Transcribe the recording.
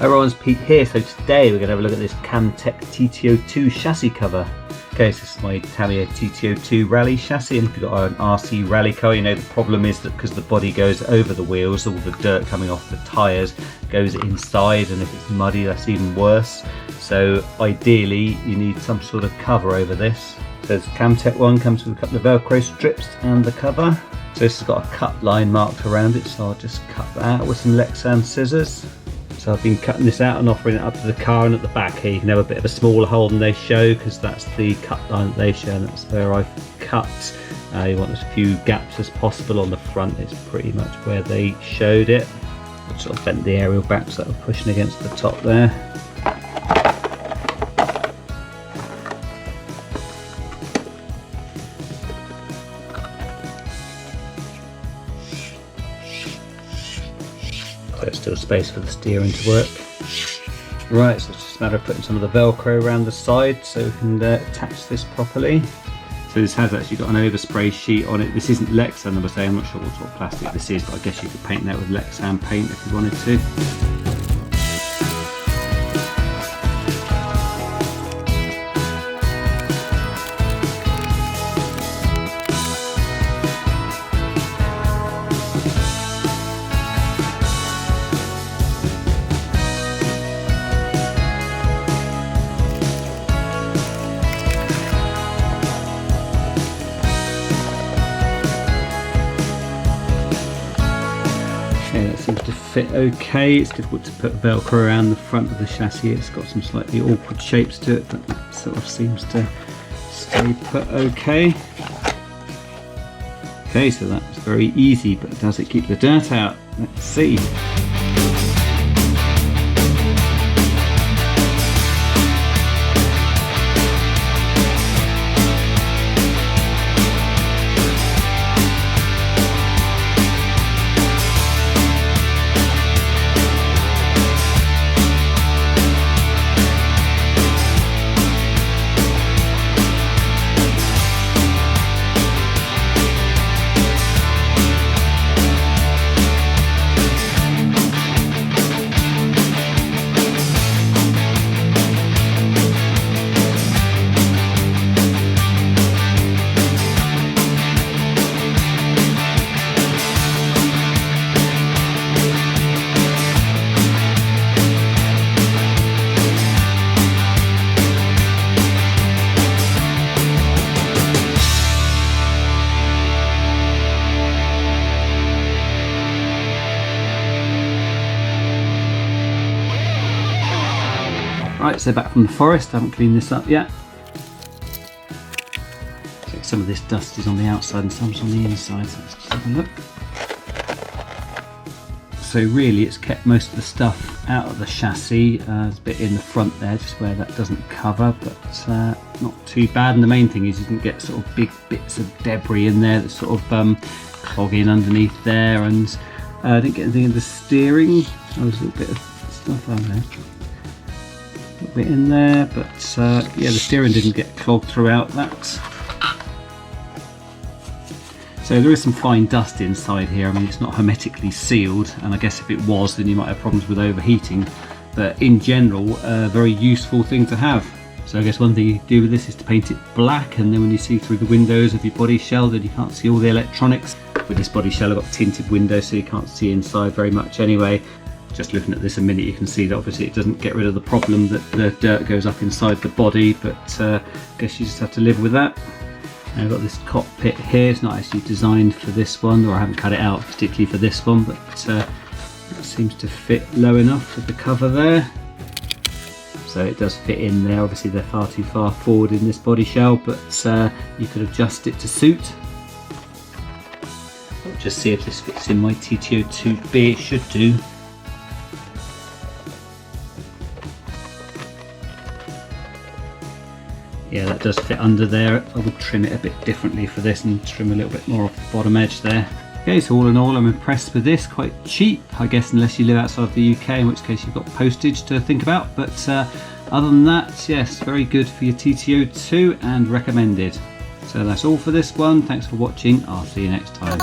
Everyone's Pete here, so today we're going to have a look at this Kamtec TT-02 chassis cover. Okay, so this is my Tamiya TT-02 rally chassis, and if you've got an RC rally car, you know the problem is that because the body goes over the wheels, all the dirt coming off the tyres goes inside, and if it's muddy that's even worse. So ideally you need some sort of cover over this. So this Kamtec one comes with a couple of Velcro strips and the cover. So this has got a cut line marked around it, so I'll just cut that out with some Lexan scissors. So I've been cutting this out and offering it up to the car, and at the back here you can have a bit of a smaller hole than they show, because that's the cut line that they show and that's where I've cut. You want as few gaps as possible on the front, it's pretty much where they showed it. I'll sort of bent the aerial back so that we're pushing against the top there. There's still space for the steering to work. Right, so it's just a matter of putting some of the Velcro around the side so we can attach this properly. So this has actually got an overspray sheet on it. This isn't Lexan, I was saying, I'm not sure what sort of plastic this is, but I guess you could paint that with Lexan paint if you wanted to. That seems to fit okay. It's difficult to put Velcro around the front of the chassis. It's got some slightly awkward shapes to it, but that sort of seems to stay put okay. Okay, so that's very easy, but does it keep the dirt out? Let's see. Right, so back from the forest, I haven't cleaned this up yet. So some of this dust is on the outside and some's on the inside, so let's just have a look. So really it's kept most of the stuff out of the chassis. There's a bit in the front there, just where that doesn't cover, but not too bad. And the main thing is you can get sort of big bits of debris in there that sort of clogging underneath there, and I didn't get anything in the steering. There was a little bit of stuff on there. A little bit in there, but yeah, the steering didn't get clogged throughout that. So there is some fine dust inside here. I mean, it's not hermetically sealed, and I guess if it was, then you might have problems with overheating, but in general, a very useful thing to have. So I guess one thing you can do with this is to paint it black, and then when you see through the windows of your body shell, then you can't see all the electronics. With this body shell, I've got tinted windows, so you can't see inside very much anyway. Just looking at this a minute, you can see that obviously it doesn't get rid of the problem that the dirt goes up inside the body, but I guess you just have to live with that. And I've got this cockpit here. It's not actually designed for this one, or I haven't cut it out particularly for this one, but it seems to fit low enough with the cover there. So it does fit in there. Obviously they're far too far forward in this body shell, but you could adjust it to suit. I'll just see if this fits in my TT02B. It should do. Yeah, that does fit under there. I would trim it a bit differently for this and trim a little bit more off the bottom edge there. Okay, so all in all, I'm impressed with this. Quite cheap, I guess, unless you live outside the UK, in which case you've got postage to think about. But other than that, yes, very good for your TT02 and recommended. So that's all for this one. Thanks for watching. I'll see you next time.